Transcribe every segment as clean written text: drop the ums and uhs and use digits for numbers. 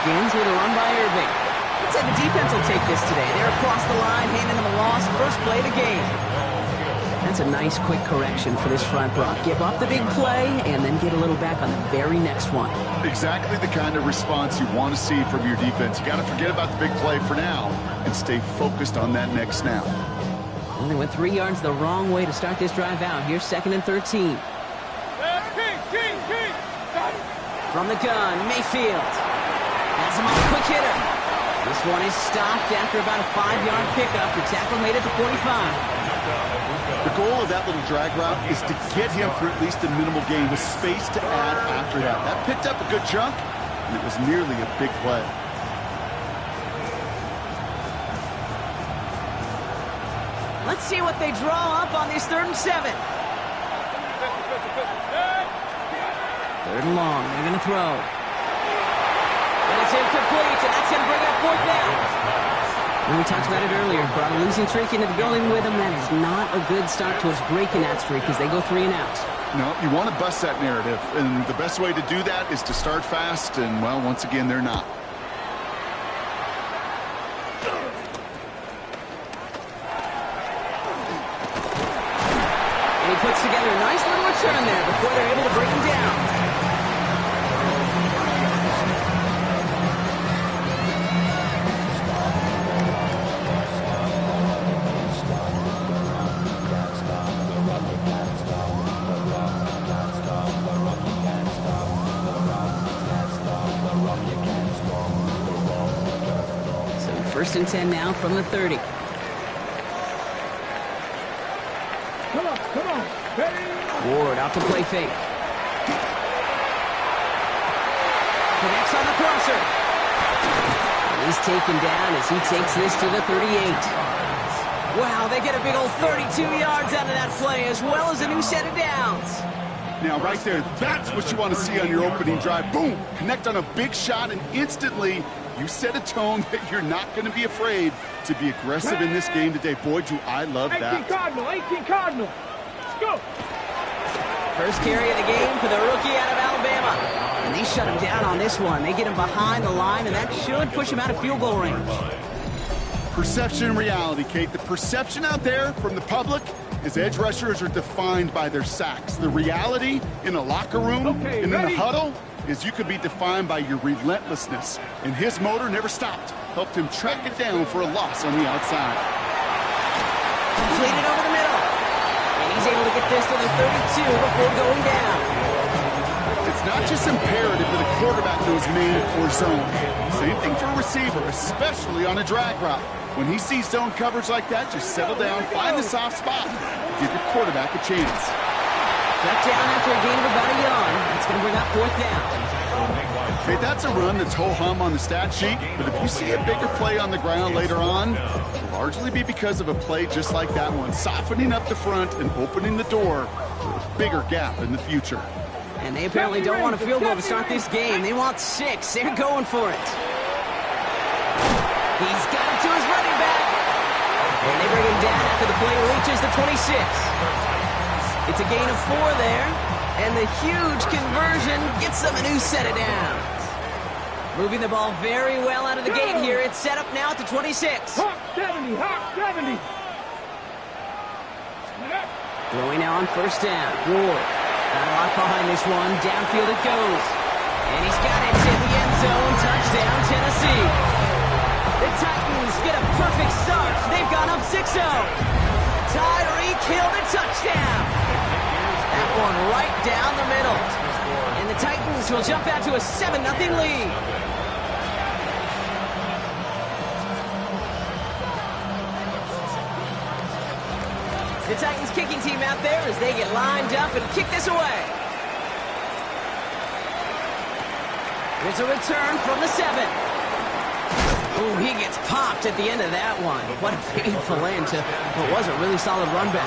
begins with a run by Irving. Let's say the defense will take this today. They're across the line, handing them a loss. First play of the game. That's a nice, quick correction for this front, Brock. Give up the big play and then get a little back on the very next one. Exactly the kind of response you want to see from your defense. You got to forget about the big play for now and stay focused on that next snap. Well, they went 3 yards the wrong way to start this drive out. Here's 2nd and 13. From the gun, Mayfield. Has him on a quick hitter. This one is stopped after about a 5-yard pickup. The tackle made it to 45. The goal of that little drag route is to get him for at least a minimal gain with space to add after that. That picked up a good chunk, and it was nearly a big play. Let's see what they draw up on this 3rd and 7. 3rd and long. They're going to throw. And it's incomplete, and that's going to bring up 4th down. And we talked about it earlier. Brought a losing streak into the building with them. That is not a good start towards breaking that streak as they go 3 and out. No, you want to bust that narrative, and the best way to do that is to start fast, and, well, once again, they're not. And he puts together a nice little return there before they're able to bring him down. First and 10 now from the 30. Come on. Ward off the play fake. Connects on the crosser. He's taken down as he takes this to the 38. Wow, they get a big old 32 yards out of that play as well as a new set of downs. Now, right there, that's what you want to see on your opening drive. Boom! Connect on a big shot, and instantly you set a tone that you're not going to be afraid to be aggressive in this game today. Boy, do I love that. 18 Cardinal. Let's go. First carry of the game for the rookie out of Alabama. And they shut him down on this one. They get him behind the line, and that should push him out of field goal range. Perception and reality, Kate. The perception out there from the public is edge rushers are defined by their sacks. The reality in a locker room and in the huddle is you could be defined by your relentlessness. And his motor never stopped. Helped him track it down for a loss on the outside. Completed over the middle. And he's able to get this to the 32 before going down. It's not just imperative that a quarterback knows man or zone. Same thing for a receiver, especially on a drag route. When he sees zone coverage like that, just settle down, find the soft spot, give your quarterback a chance. Shut down after a gain of about a yard. That's going to bring up 4th down. Okay, that's a run that's ho-hum on the stat sheet, but if you see a bigger play on the ground later on, it'll largely be because of a play just like that one, softening up the front and opening the door for a bigger gap in the future. And they apparently don't want a field goal to start this game. They want 6. They're going for it. He's got it to his running back. And they bring him down after the play reaches the 26. It's a gain of 4 there. And the huge conversion gets them a new set of downs. Moving the ball very well out of the gate here. It's set up now at the 26. Hawk 70. Throwing now on 1st down. Ward. Got a lot behind this one. Downfield it goes. And he's got it in the end zone. Touchdown, Tennessee. The Titans get a perfect start. They've gone up 6-0. Tyreek Hill the touchdown. That one right down the middle. And the Titans will jump out to a 7-0 lead. The Titans kicking team out there as they get lined up and kick this away. There's a return from the 7. Oh, he gets popped at the end of that one. What a painful end to what was a really solid run back.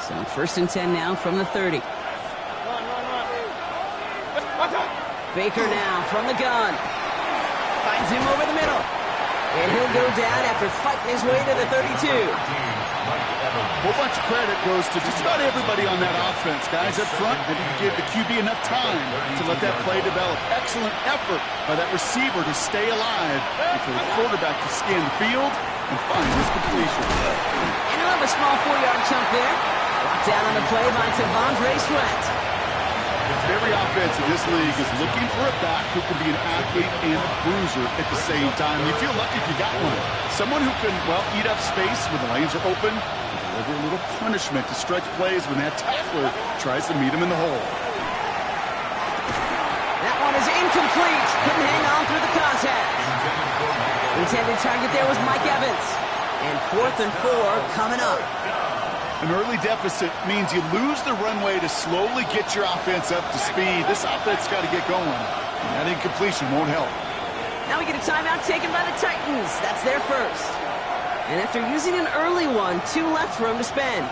So 1st and 10 now from the 30. Baker now from the gun. Finds him over the middle. And he'll go down after fighting his way to the 32. A whole bunch of credit goes to just about everybody on that offense. Guys up front, they didn't give the QB enough time to let that play develop. Excellent effort by that receiver to stay alive and for the quarterback to scan the field and find his completion. And another small 4-yard chunk there. Locked down on the play by Tavondre Sweat. Every offense in this league is looking for a back who can be an athlete and a bruiser at the same time. You feel lucky if you got one. Someone who can, well, eat up space when the lanes are open and deliver a little punishment to stretch plays when that tackler tries to meet him in the hole. That one is incomplete. Couldn't hang on through the contact. Intended target there was Mike Evans. And 4th and 4 coming up. An early deficit means you lose the runway to slowly get your offense up to speed. This offense got to get going, and that incompletion won't help. Now we get a timeout taken by the Titans. That's their first. And after using an early one, 2 left for him to spend.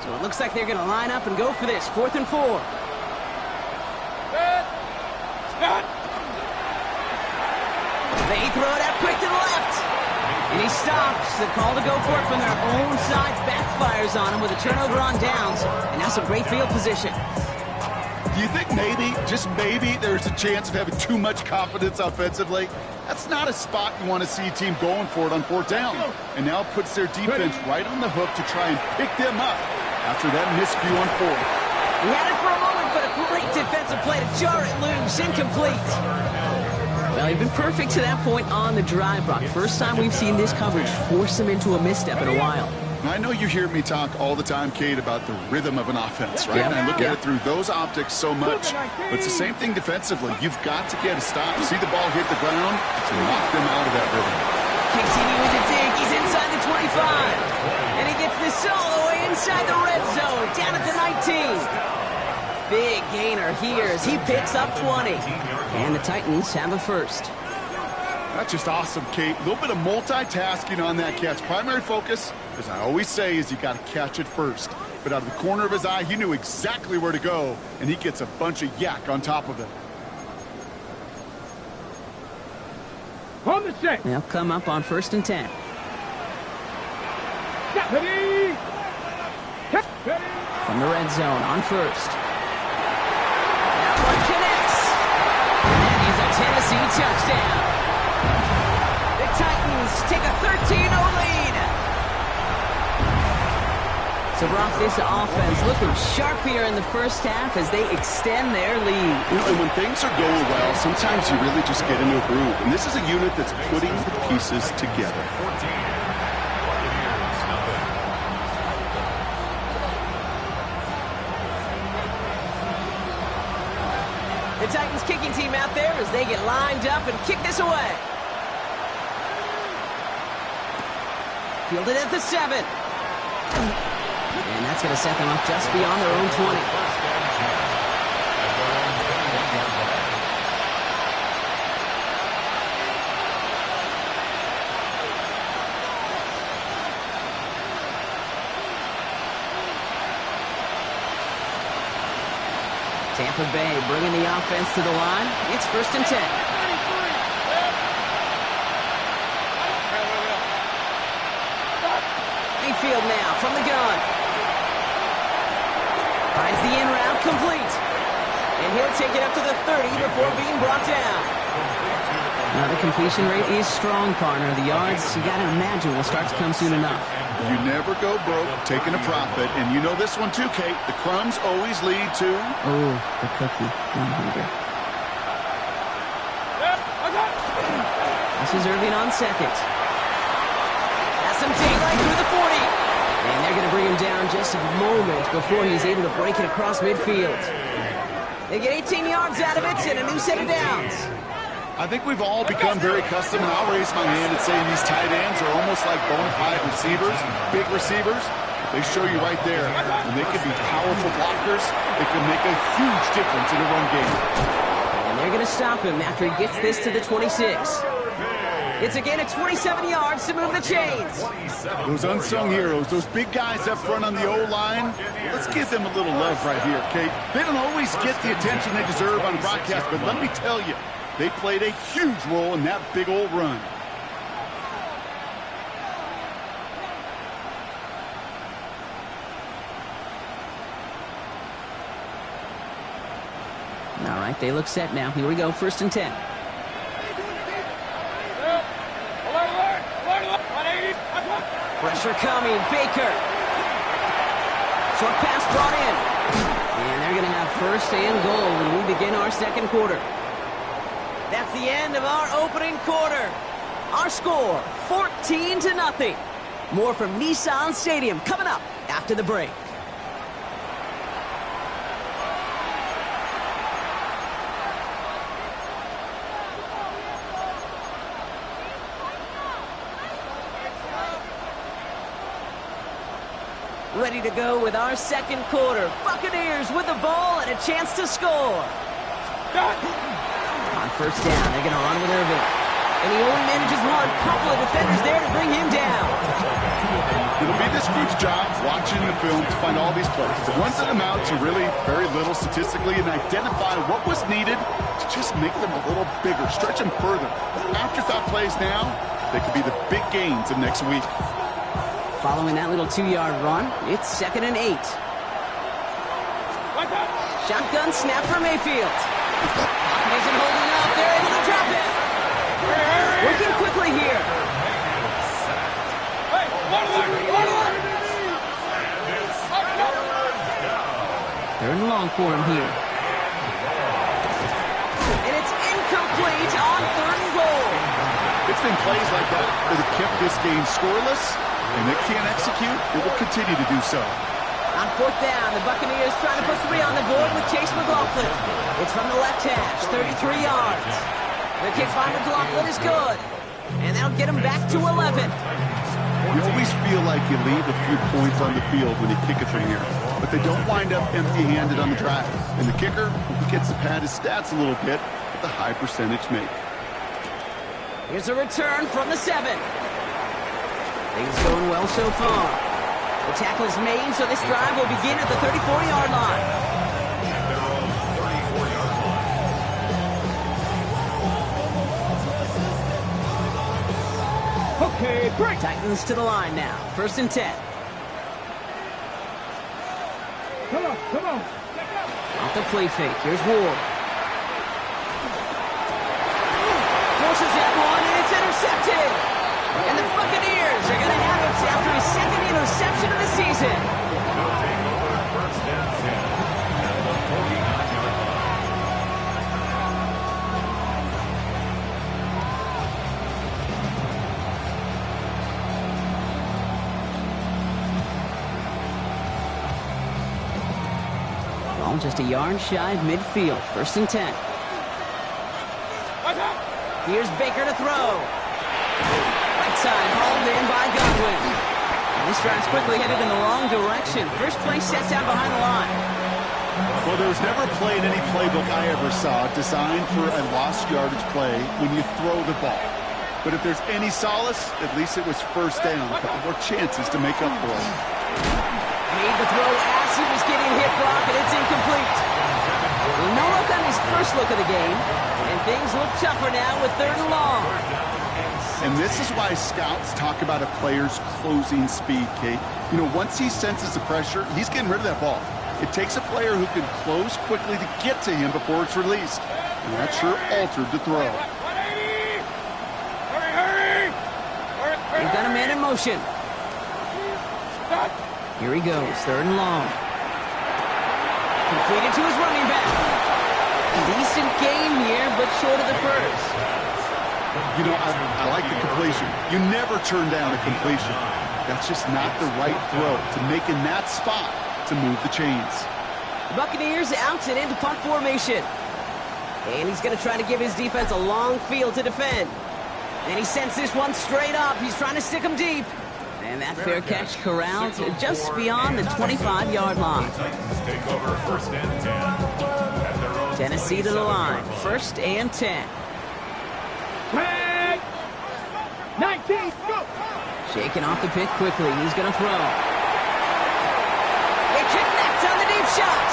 So it looks like they're going to line up and go for this. 4th and 4. They throw it out quick to the left. And he stops. The call to go for it from their own side backfires on him with a turnover on downs. And now some great field position. Do you think maybe, just maybe, there's a chance of having too much confidence offensively? That's not a spot you want to see a team going for it on 4th down. And now it puts their defense right on the hook to try and pick them up after that miscue on 4th. He had it for a moment, but a great defensive play to jar it loose. Incomplete. Well, he's been perfect to that point on the drive, Brock. First time we've seen this coverage force him into a misstep in a while. I know you hear me talk all the time, Kate, about the rhythm of an offense, right? Yep. And I look at it through those optics so much. But it's the same thing defensively. You've got to get a stop, see the ball hit the ground to knock them out of that rhythm. Continuing to dig. He's inside the 25. And he gets this all the way inside the red zone, down at the 19. Big gainer here as he picks up 20. And the Titans have a first. That's just awesome, Kate. A little bit of multitasking on that catch. Primary focus, as I always say, is you got to catch it first. But out of the corner of his eye, he knew exactly where to go, and he gets a bunch of yak on top of it. On the set. They'll come up on 1st and 10. Ready. From the red zone on 1st. That one connects. And that is a Tennessee touchdown. The Titans take a 13-0 lead. So, Brock, this offense looking sharp here in the first half as they extend their lead. You know, and when things are going well, sometimes you really just get into a groove. And this is a unit that's putting the pieces together. The Titans kicking team out there as they get lined up and kick this away. Fielded at the 7. And that's going to set them up just beyond their own 20. Tampa Bay bringing the offense to the line. It's 1st and 10. Mayfield now from the gun. Finds the in route complete. And he'll take it up to the 30 before being brought down. Now the completion rate is strong, partner. The yards, you got to imagine, will start to come soon enough. You never go broke taking a profit. And you know this one too, Kate. The crumbs always lead to... Oh, the cookie. I'm hungry. This is Irving on 2nd. Has some daylight through the 40. And they're going to bring him down just a moment before he's able to break it across midfield. They get 18 yards out of it and a new set of downs. I think we've all become very accustomed, and I'll raise my hand and say these tight ends are almost like bona fide receivers, big receivers. They show you right there, and they can be powerful blockers. They can make a huge difference in the run game. And they're going to stop him after he gets this to the 26. It's a gain of 27 yards to move the chains. Those unsung heroes, those big guys up front on the O-line, let's give them a little love right here, Kate. They don't always get the attention they deserve on broadcast, but let me tell you, they played a huge role in that big old run. All right, they look set now. Here we go, 1st and 10. Pressure coming, Baker. Short pass brought in. And they're going to have 1st and goal when we begin our 2nd quarter. That's the end of our opening quarter. Our score, 14-0. More from Nissan Stadium coming up after the break. Ready to go with our 2nd quarter. Buccaneers with the ball and a chance to score. On 1st down, they're going to run with Irving. And he only manages one. Couple of defenders there to bring him down. It'll be this group's job watching the film to find all these plays. The ones that amount to really very little statistically and identify what was needed to just make them a little bigger, stretch them further. Afterthought plays now, they could be the big gains of next week. Following that little 2-yard run, it's 2nd and 8. Shotgun snap for Mayfield. Isn't holding up. They're able to drop it. Working quickly here. Third and long for him here. And it's incomplete on 3rd and goal. It's been plays like that that have kept this game scoreless, and it can't execute. It will continue to do so. On 4th down, the Buccaneers trying to put 3 on the board with Chase McLaughlin. It's from the left hash, 33 yards. The kick by McLaughlin is good. And that'll get him back to 11. You always feel like you leave a few points on the field when you kick it from here, but they don't wind up empty-handed on the drive. And the kicker, he gets to pad his stats a little bit with a high percentage make. Here's a return from the 7. Things going well so far. The tackle is made, so this drive will begin at the 34-yard line. Okay, break. Titans to the line now. 1st and 10. Come on, come on. Off the play fake. Here's Ward. Forces that one, and it's intercepted. And the Buccaneers are going to have it after his 2nd interception of the season. Ball just a yard shy of midfield. 1st and 10. Here's Baker to throw. Right side, hauled in by Godwin. And this drive's quickly headed in the wrong direction. First play sets out behind the line. Well, there was never a play in any playbook I ever saw designed for a lost yardage play when you throw the ball. But if there's any solace, at least it was 1st down. A couple more chances to make up for it. Made the throw as he was getting hit block, and it's incomplete. Well, no look on his first look of the game, and things look tougher now with 3rd and long. And this is why scouts talk about a player's closing speed, Kate. You know, once he senses the pressure, he's getting rid of that ball. It takes a player who can close quickly to get to him before it's released. And that sure altered the throw. They've got a man in motion. Here he goes, 3rd and long. Completed to his running back. Decent game here, but short of the 1st. You know, I like the completion. You never turn down a completion. That's just not the right throw to make in that spot to move the chains. The Buccaneers out and into punt formation. And he's going to try to give his defense a long field to defend. And he sends this one straight up. He's trying to stick him deep. And that fair catch corralled just beyond the 25-yard line. Take over 1st and 10. Tennessee to the line. 1st and 10. 18, go! Shaking off the pick quickly. He's going to throw. They connect on the deep shot.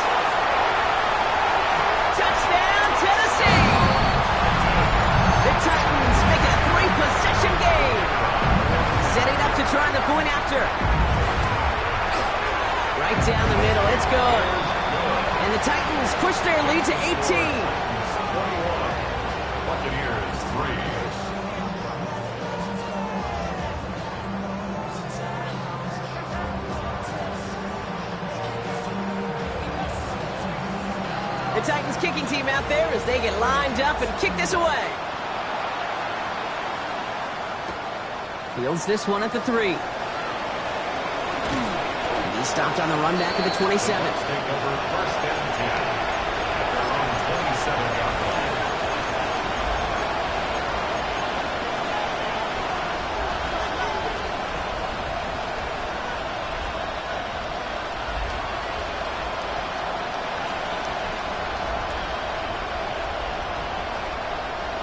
Touchdown, Tennessee. The Titans make it a 3-possession game. Setting up to try the point after. Right down the middle. It's good. And the Titans push their lead to 18. The Titans kicking team out there as they get lined up and kick this away. Fields this one at the 3. He's stopped on the run back at the 27. Take over first and 10 at their own 27-yard line.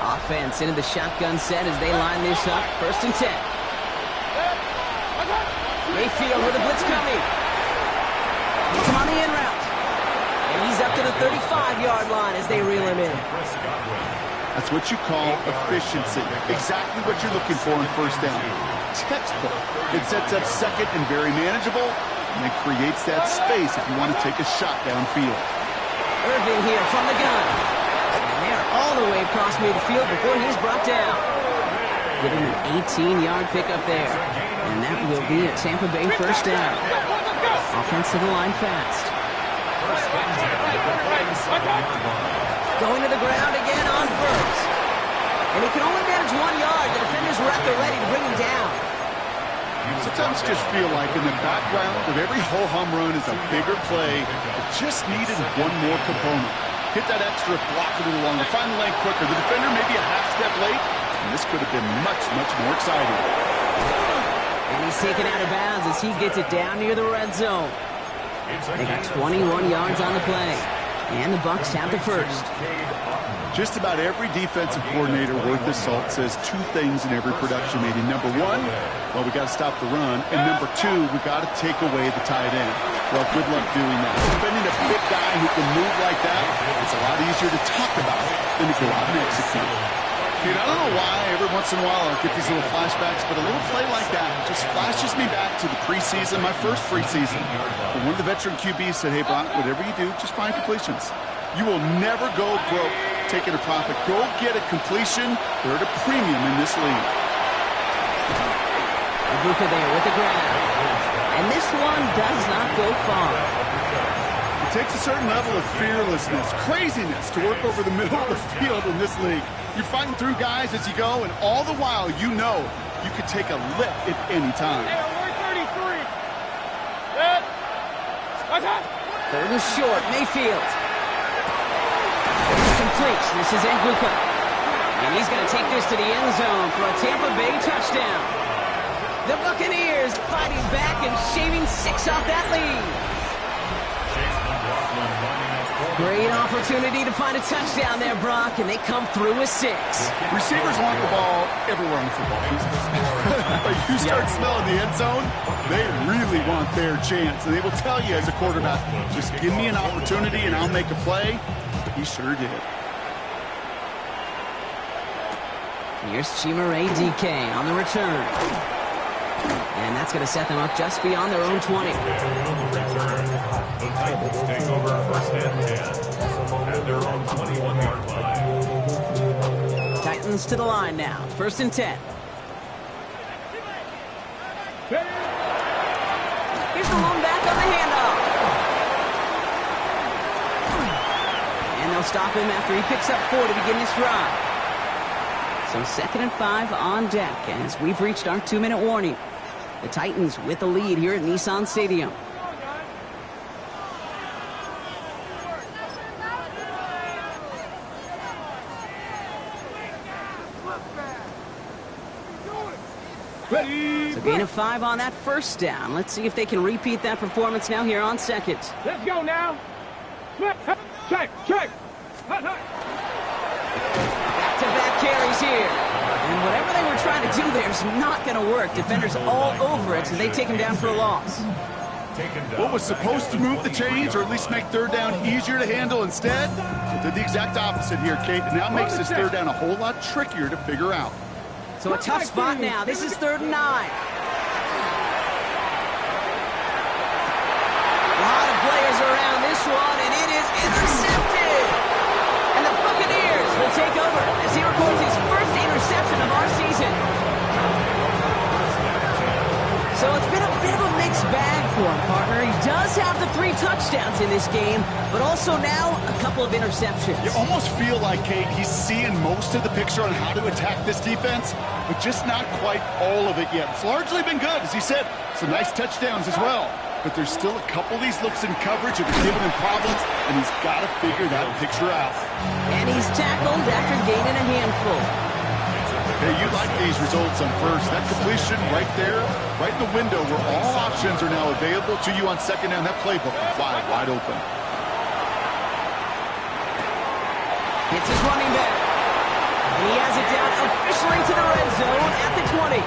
Offense into the shotgun set as they line this up. First and 10. Mayfield with a blitz coming. Gets him on the in route. And he's up to the 35-yard line as they reel him in. That's what you call efficiency. Exactly what you're looking for in first down. Textbook. It sets up second and very manageable, and it creates that space if you want to take a shot downfield. Irving here from the gun. And they're all the way across midfield before he's brought down. Give him an 18-yard pickup there. And that will be a Tampa Bay first down. Offense to the line fast. Going to the ground again on first. And he can only manage 1 yard. The defenders were at the ready to bring him down. Sometimes just feel like in the background of every ho-hum run is a bigger play that just needed one more component. Hit that extra block a little longer, find the lane quicker. The defender may be a half step late, and this could have been much, much more exciting. And he's taken out of bounds as he gets it down near the red zone. They got 21 yards on the play. And the Bucs have the first. Just about every defensive coordinator worth his salt says two things in every production meeting. Number one, well, we got to stop the run. And number two, we got to take away the tight end. Well, good luck doing that. Defending a big guy who can move like that, it's a lot easier to talk about than to go out and execute. Dude, I don't know why every once in a while I get these little flashbacks, but a little play like that just flashes me back to the preseason, my first preseason. When one of the veteran QBs said, hey, Brock, whatever you do, just find completions. You will never go broke taking a profit. Go get a completion. They're at a premium in this league. Ibuka there with the grab. And this one does not go far. It takes a certain level of fearlessness, craziness to work over the middle of the field in this league. You're fighting through guys as you go, and all the while you know you could take a lick at any time. Third and short, Mayfield. Complete. This is Ibuka. And he's going to take this to the end zone for a Tampa Bay touchdown. The Buccaneers fighting back and shaving 6 off that lead. Great opportunity to find a touchdown there, Brock, and they come through with 6. Receivers want the ball everywhere on the football field. But you start smelling the end zone, they really want their chance. And they will tell you as a quarterback, just give me an opportunity and I'll make a play. He sure did. Here's Chimere DK on the return. And that's going to set them up just beyond their own 20. The Titans take over first and 10 at their own 21-yard line. Titans to the line now. First and 10. Here's the lone back on the handoff. And they'll stop him after he picks up 4 to begin this drive. So 2nd and 5 on deck as we've reached our 2-minute warning. The Titans with the lead here at Nissan Stadium. So gain of 5 on that first down. Let's see if they can repeat that performance now here on second. Let's go now. Check. Back-to-back carries here. And whatever they were trying to do there is not going to work. Defenders all over it, so they take him down for a loss. What was supposed to move the chains, or at least make third down easier to handle instead, it did the exact opposite here, Kate. It now makes this third down a whole lot trickier to figure out. So a tough spot now. This is 3rd and 9. A lot of players around this one, and it is intercepted. And the Buccaneers will take over as he records his first interception of our season. So it's been a bit of a mixed bag for him, partner. He does have the 3 touchdowns in this game, but also now a couple of interceptions. You almost feel like, Kate, he's seeing most of the picture on how to attack this defense, but just not quite all of it yet. It's largely been good, as he said. Some nice touchdowns as well. But there's still a couple of these looks in coverage that are giving him problems, and he's got to figure that picture out. And he's tackled after gaining a handful. Hey, you like these results on first. That completion right there, right in the window where all options are now available to you on second down. That playbook wide open. It's his running back. And he has it down officially to the red zone at the 20.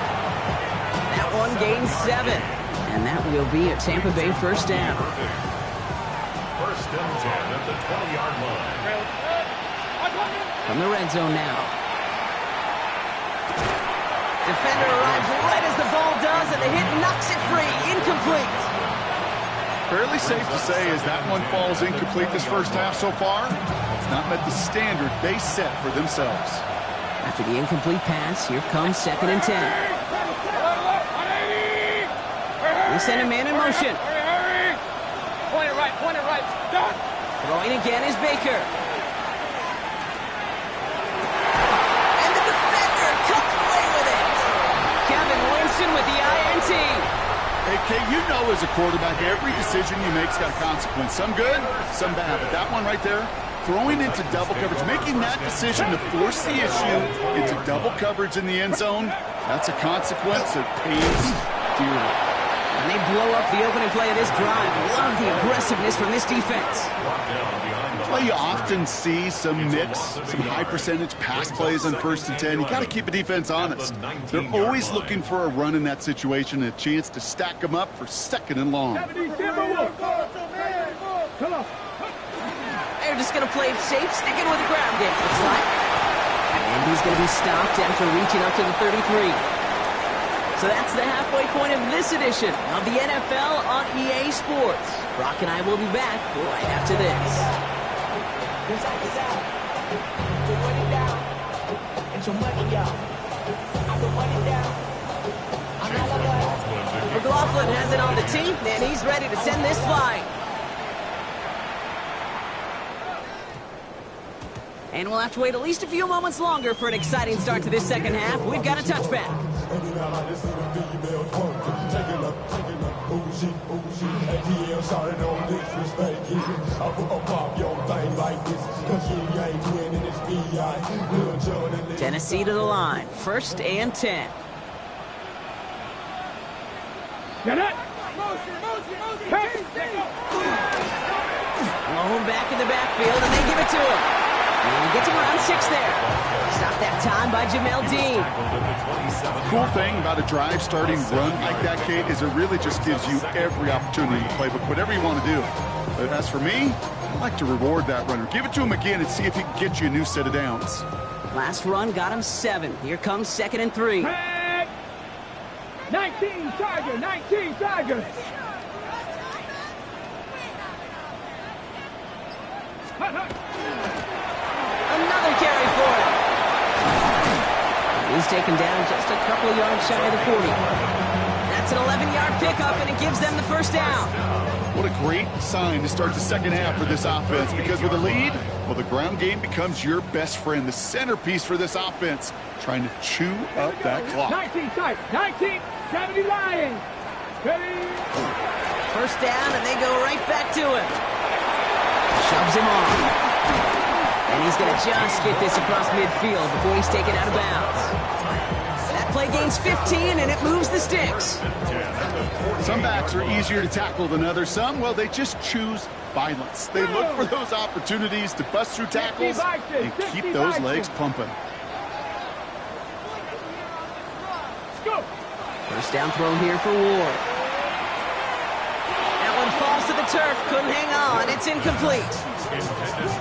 That one gains 7. And that will be a Tampa Bay first down. First and 10 at the 20-yard line. From the red zone now. Defender arrives right as the ball does, and the hit knocks it free. Incomplete. Fairly safe to say as that one falls incomplete this first half so far, it's not met the standard they set for themselves. After the incomplete pass, here comes 2nd and 10. They send a man in motion. Point it right, stop. Throwing again is Baker. With the INT. Hey, Kate, you know as a quarterback, every decision you make's got a consequence. Some good, some bad. But that one right there, throwing into double coverage, making that decision to force the issue into double coverage in the end zone, that's a consequence that pays dearly. And they blow up the opening play of this drive. Love the aggressiveness from this defense. Well, you often see some mix, some high percentage pass plays on 1st and 10. You got to keep a defense honest. They're always looking for a run in that situation, a chance to stack them up for 2nd and long. They're just going to play it safe, sticking with the ground game, looks like. And he's going to be stopped after reaching up to the 33. So that's the halfway point of this edition of the NFL on EA Sports. Brock and I will be back right after this. McLaughlin has it on the team, and he's ready to send this flying. And we'll have to wait at least a few moments longer for an exciting start to this second half. We've got a touchback. Tennessee to the line. 1st and 10. Get it! Malone back in the backfield, and they give it to him. And he gets him around 6 there. Stop that time by Jamel Dean. Cool thing about a drive starting run like that, Kate, is it really just gives you every opportunity to play with whatever you want to do. But as for me, I like to reward that runner. Give it to him again and see if he can get you a new set of downs. Last run got him 7. Here comes 2nd and 3. 19 Tigers. Another carry for him. He's taken down just a couple of yards shy of the 40. That's an 11-yard pickup, and it gives them the first down. What a great sign to start the second half for this offense, because with a lead, well, the ground game becomes your best friend, the centerpiece for this offense, trying to chew up that clock. 19 Tigers, 70 Lions. First down, and they go right back to him. Shoves him off. And he's going to just get this across midfield before he's taken out of bounds. That play gains 15, and it moves the sticks. Some backs are easier to tackle than others. Some, well, they just choose violence. They look for those opportunities to bust through tackles and keep those legs pumping. First down throw here for Ward. That one falls to the turf. Couldn't hang on. It's incomplete.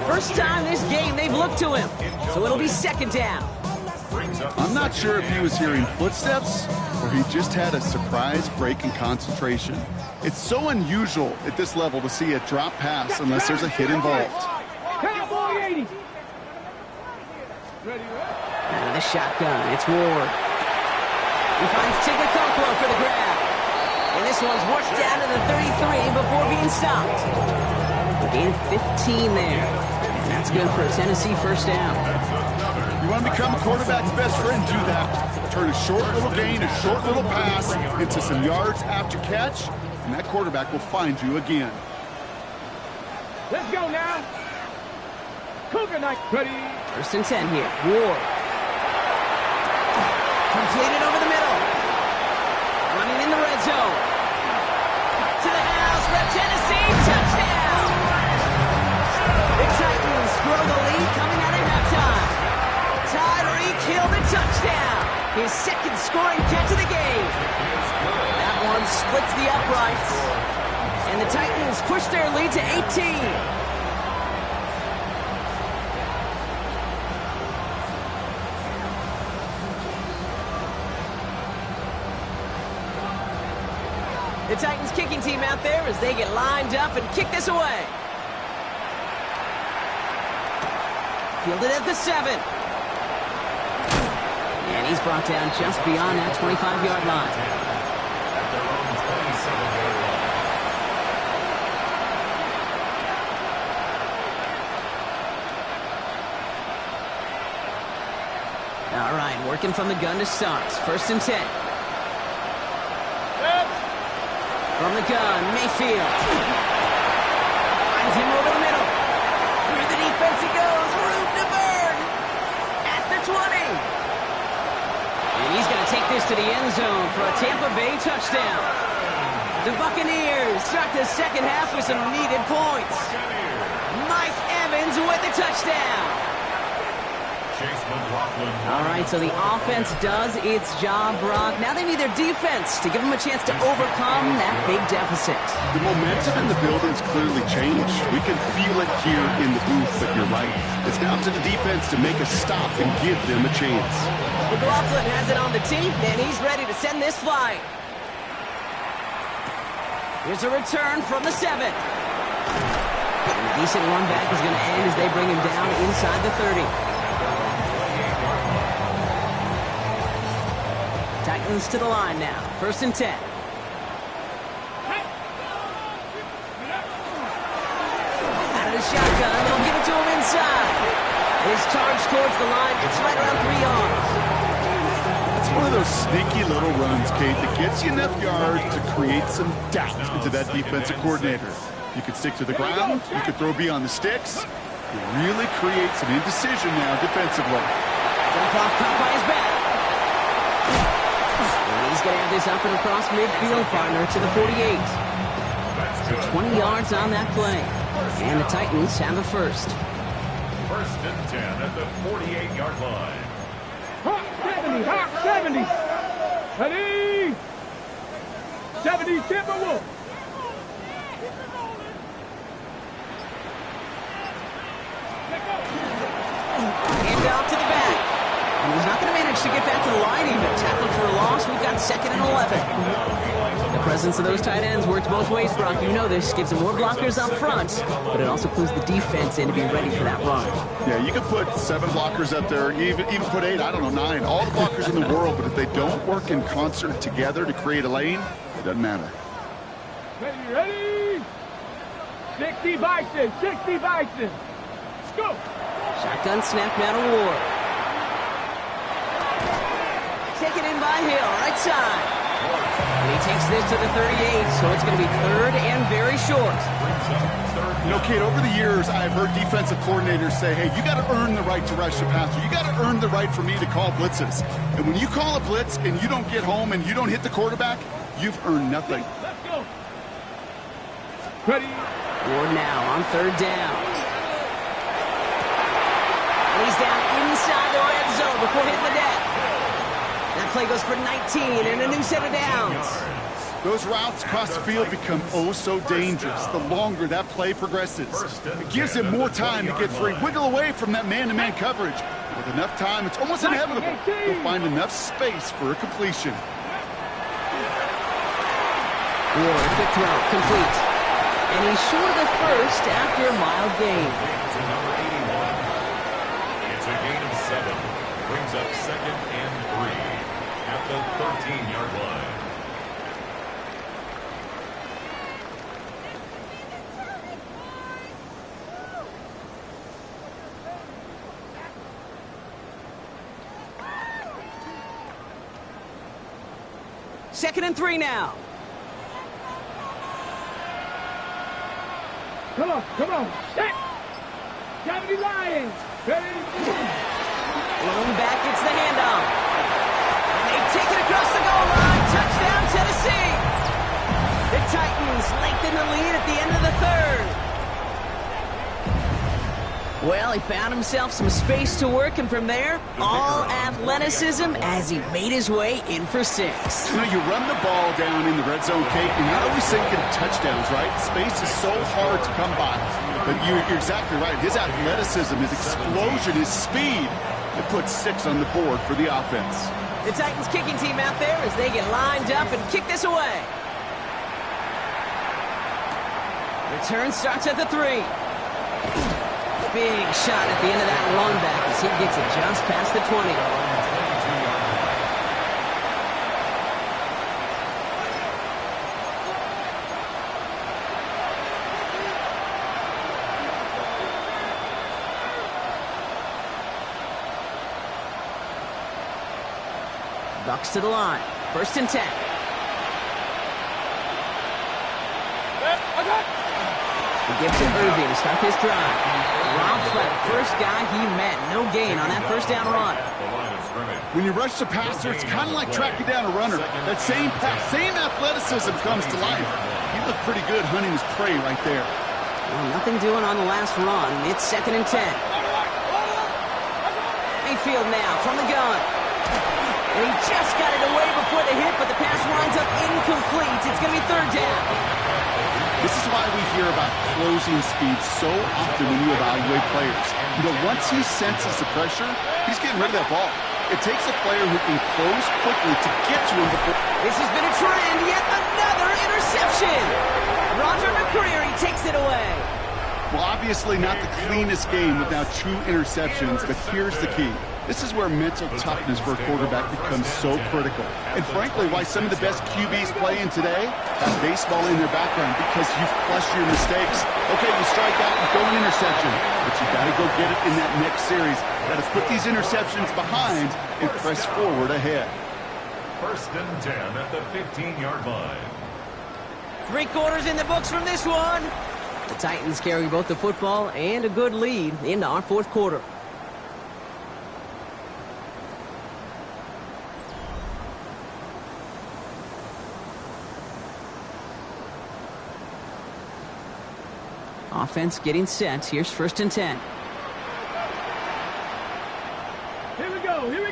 First time this game they've looked to him. So it'll be second down. I'm not sure if he was hearing footsteps or he just had a surprise break in concentration. It's so unusual at this level to see a drop pass unless there's a hit involved. Cowboy 80. Out of the shotgun, it's Ward. He finds Tigakoklo for the grab. And this one's worked down to the 33 before being stopped. Gain of 15 there. And that's good for a Tennessee first down. You want to become a quarterback's best friend, do that. Turn a short little gain, a short little pass into some yards after catch, and that quarterback will find you again. Let's go now. Cougar night. Ready. First and 10 here. Ward. Completed over the middle. Running in the red zone. To the house for Tennessee. Touchdown. The Titans grow the lead coming out of halftime. Tyreek Hill the touchdown. His second scoring catch of the game. That one splits the uprights. And the Titans push their lead to 18. The Titans kicking team out there as they get lined up and kick this away. Fielded at the 7. And he's brought down just beyond that 25-yard line. At their own 27-yard line. All right, working from the gun to start. First and 10. From the gun, Mayfield. Finds him over the middle. Through the defense he goes. Room to burn. At the 20. And he's going to take this to the end zone for a Tampa Bay touchdown. The Buccaneers start the second half with some needed points. Mike Evans with the touchdown. All right, so the offense does its job, Brock. Now they need their defense to give them a chance to overcome that big deficit. The momentum in the building's clearly changed. We can feel it here in the booth, but you're right. It's now to the defense to make a stop and give them a chance. McLaughlin has it on the team, and he's ready to send this flying. Here's a return from the 7. And a decent run back is going to end as they bring him down inside the 30. Titans to the line now. First and 10. Out of the shotgun, they'll give it to him inside. His charge towards the line, it's right around 3 yards. It's one of those sneaky little runs, Kate, that gets you enough yards to create some doubt into that defensive coordinator. You could stick to the ground, you could throw beyond the sticks. You really create some indecision now defensively. Jump off, caught by his back. He's going to have this up and across midfield, partner, to the 48. So 20 yards on that play. And the Titans have a first. First and 10 at the 48-yard line. Hot 70, hot 70. Ready. 70 Timberwolves. Hand off to the back. And he's not going to manage to get back to the line even. Tackled for a loss. We've got second and 11. The presence of those tight ends works both ways, Brock. You know this. Gives them more blockers up front, but it also clues the defense in to be ready for that run. Yeah, you could put 7 blockers up there, even put 8, I don't know, 9. All the blockers in the world, but if they don't work in concert together to create a lane, it doesn't matter. Ready. 60 Bison, 60 Bison. Let's go. Shotgun snap now to Ward. Taken in by Hill, right side. And he takes this to the 38, so it's going to be third and very short. You know, Kate, over the years, I've heard defensive coordinators say, hey, you got to earn the right to rush the passer. You got to earn the right for me to call blitzes. And when you call a blitz and you don't get home and you don't hit the quarterback, you've earned nothing. Let's go. Ready. Ward now on third down. And he's down inside the red zone before hitting the deck. That play goes for 19 and a new set of downs. Those routes across the field become oh so dangerous the longer that play progresses. It gives him more time to get free, wiggle away from that man-to-man coverage. With enough time, it's almost inevitable he'll find enough space for a completion. Ward, quick throw, complete. And he's short of the first after a mild gain. To number 81. It's a gain of 7. Brings up 2nd and 3 at the 13-yard line. Second and 3 now. Come on. Set. 70 Lions. Ready to move. Blown back, it's the handoff. And they take it across the goal line. Touchdown, Tennessee. The Titans lengthen the lead at the end of the third. Well, he found himself some space to work, and from there, all athleticism as he made his way in for 6. You know, you run the ball down in the red zone, Kate, and you're always thinking touchdowns, right? Space is so hard to come by. But you're exactly right. His athleticism, his explosion, his speed, it puts 6 on the board for the offense. The Titans kicking team out there as they get lined up and kick this away. Return starts at the 3. Big shot at the end of that run back as he gets it just past the 20. Bucs to the line. 1st and 10. He gives it Irving to start this drive. Robs by the first guy he met. No gain on that first down run. When you rush the passer, it's kind of like tracking down a runner. That same athleticism comes to life. He looked pretty good hunting his prey right there. Well, nothing doing on the last run. It's 2nd and 10. Mayfield now from the gun. And he just got it away before the hit, but the pass winds up incomplete. It's going to be 3rd down. This is why we hear about closing speed so often when you evaluate players. You know, once he senses the pressure, he's getting rid of that ball. It takes a player who can close quickly to get to him before... This has been a trend. Yet another interception. Roger McCreary takes it away. Well, obviously not the cleanest game without true interceptions, but here's the key. This is where mental toughness for a quarterback becomes so critical. And frankly, why some of the best QBs playing today have baseball in their background, because you flush your mistakes. Okay, you strike out and throw an interception, but you got to go get it in that next series. Got to put these interceptions behind and press forward ahead. 1st and 10 at the 15-yard line. 3 quarters in the books from this one. The Titans carry both the football and a good lead into our 4th quarter. Offense getting set. Here's 1st and 10. Here we go. Thrown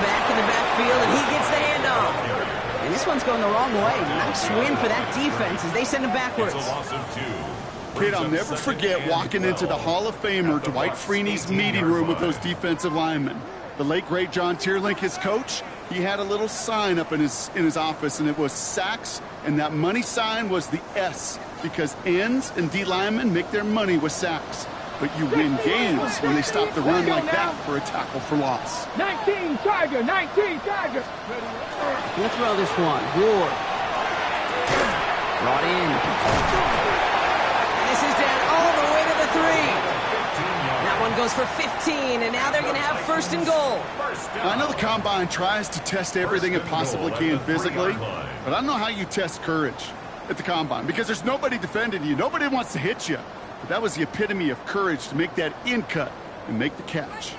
back in the backfield, and he gets the handoff. And this one's going the wrong way. Nice win for that defense as they send him backwards. It's a loss of 2. Kid, I'll never forget walking into the Hall of Famer Dwight Freeney's meeting room with those defensive linemen. The late, great John Tierlink, his coach, he had a little sign up in his office, and it was sacks, and that money sign was the S, because ends and D linemen make their money with sacks. But you win games when they stop the run like that for a tackle for loss. 19 Tiger. We'll throw this one. Ward. Brought in. And this is down all the way to the 3. That one goes for 15, and now they're going to have 1st and goal. I know the Combine tries to test everything it possibly can physically, but I don't know how you test courage at the Combine, because there's nobody defending you. Nobody wants to hit you. But that was the epitome of courage to make that in cut and make the catch.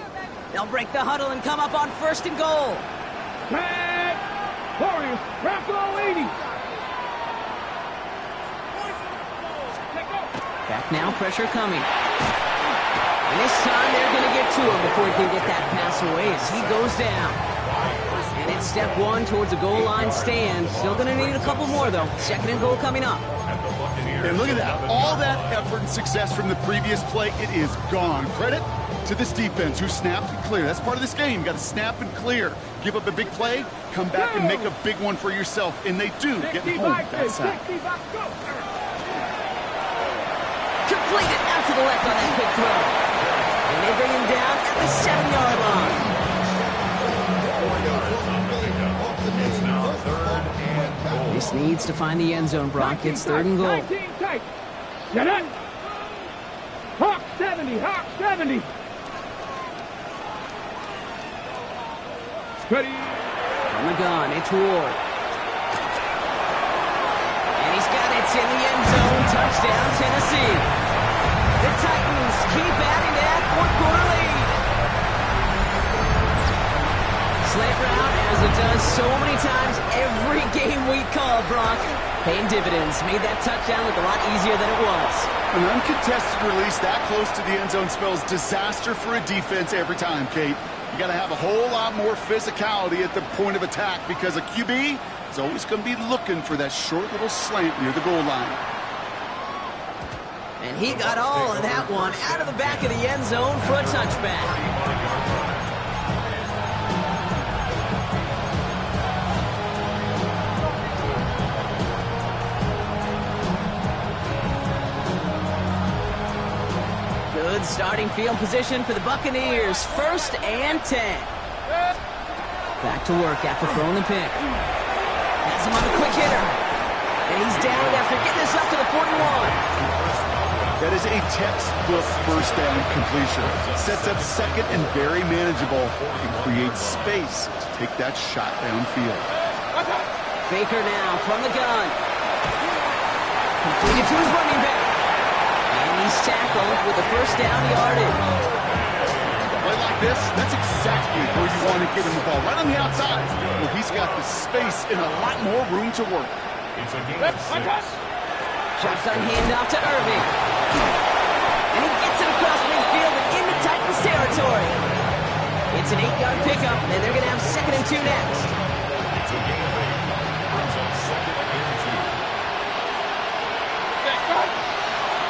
They'll break the huddle and come up on 1st and goal. Tag. Warriors. Rapolo 80. Back now, pressure coming. And this time they're going to get to him before he can get that pass away as he goes down. And it's step one towards a goal line stand. Still going to need a couple more, though. Second and goal coming up. And look at that. All that effort and success from the previous play, it is gone. Credit to this defense who snapped and cleared. That's part of this game. You got to snap and clear. Give up a big play, come back and make a big one for yourself. And they do get home that sack. Completed out to the left on that quick throw. And they bring him down at the 7-yard line. It's now third and goal. This needs to find the end zone, Brock. It's third and goal. 19 tight. Get it. Hawk 70. Hawk 70. Ready. From the gun, it's Ward. And he's got it. It's in the end zone. Touchdown, Tennessee. The Titans keep adding to that fourth-quarter lead. Slant route, as it does so many times every game we call, Brock. Paying dividends. Made that touchdown look a lot easier than it was. An uncontested release that close to the end zone spells disaster for a defense every time, Kate. You got to have a whole lot more physicality at the point of attack because a QB is always going to be looking for that short little slant near the goal line. And he got all of that one out of the back of the end zone for a touchback. Good starting field position for the Buccaneers. First and 10. Back to work after throwing the pick. Has him on a quick hitter. And he's down after getting this up to the 41. That is a textbook first down completion. Sets up second and very manageable and creates space to take that shot downfield. Baker now from the gun. Completed to his running back. And he's tackled with the first down yardage. Play like this, that's exactly where you want to get him the ball. Right on the outside, where he's got the space and a lot more room to work. It's a game of 6. Shotgun handoff to Irving. And he gets it across midfield and into Titans territory. It's an 8-yard pickup, and they're going to have second and 2 next. It's a game of 8. Brings up second and 2.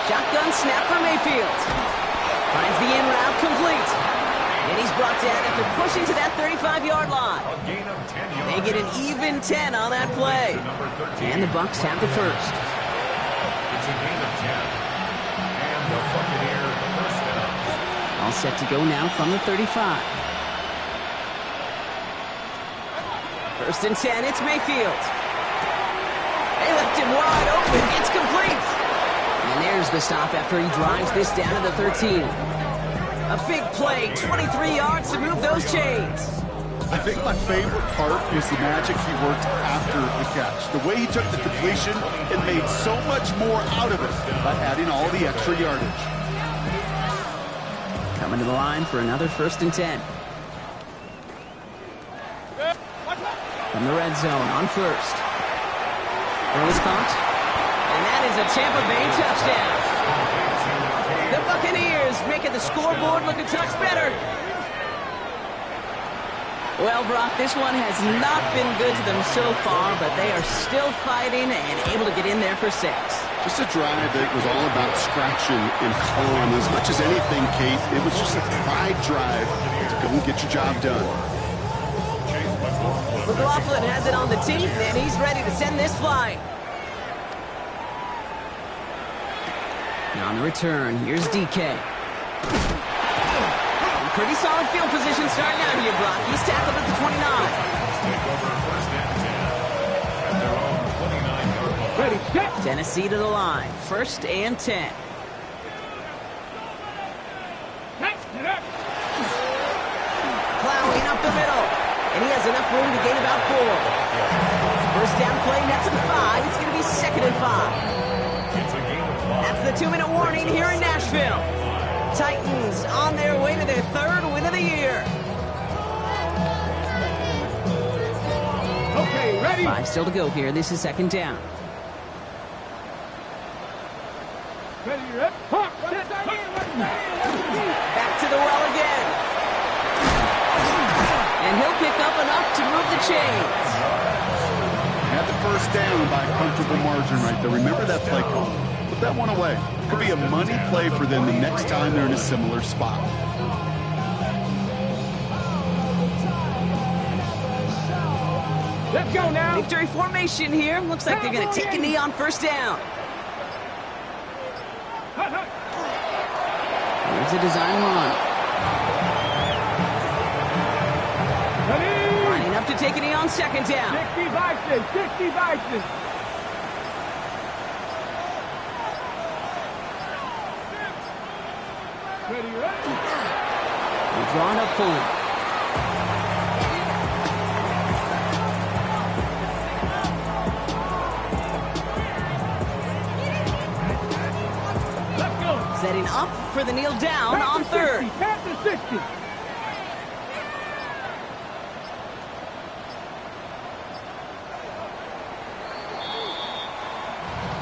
Shotgun snap for Mayfield. Finds the in route complete. And he's brought down after pushing to that 35-yard line. A gain of 10 yards. They get an even 10 on that play. And the Bucs have the first. It's a gain of 10. And the Buccaneer first down. All set to go now from the 35. First and 10, it's Mayfield. They left him wide open. It's complete. And there's the stop after he drives this down to the 13. A big play, 23 yards to move those chains. I think my favorite part is the magic he worked after the catch. The way he took the completion and made so much more out of it by adding all the extra yardage. Coming to the line for another first and 10. From the red zone on first. Throw is caught. And that is a Tampa Bay touchdown. The Buccaneers making the scoreboard look a touch better. Well, Brock, this one has not been good to them so far, but they are still fighting and able to get in there for 6. Just a drive that was all about scratching and clawing. As much as anything, Kate, it was just a pride drive to go and get your job done. McLaughlin has it on the tee, and he's ready to send this flying. Now on the return, here's DK. Pretty solid field position starting out here, Brock. He's tackled at the 29. Ready, set. Tennessee to the line. First and 10. Plowing up the middle. And he has enough room to gain about 4. First down play, nets him 5. It's going to be second and 5. That's the 2-minute warning here in Nashville. Titans on their way to their 3rd win of the year. Okay, ready. 5 still to go here. This is second down. Ready, rep. Back to the well again. And he'll pick up enough to move the chains. Had the first down by a comfortable margin right there. Remember that play call. Put that one away. Could be a money play for them the next time they're in a similar spot. Let's go now. Victory formation here. Looks like they're going to take a knee on first down. Here's a design run. Lining up to take a knee on second down. 60 Bison, 60 Bison. Ready, ready. We're drawn up full. Setting up for the kneel down on third. Past the 60.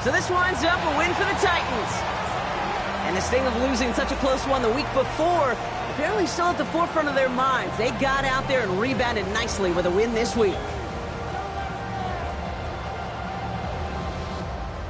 So this winds up a win for the Titans. And the sting of losing such a close one the week before, apparently still at the forefront of their minds. They got out there and rebounded nicely with a win this week.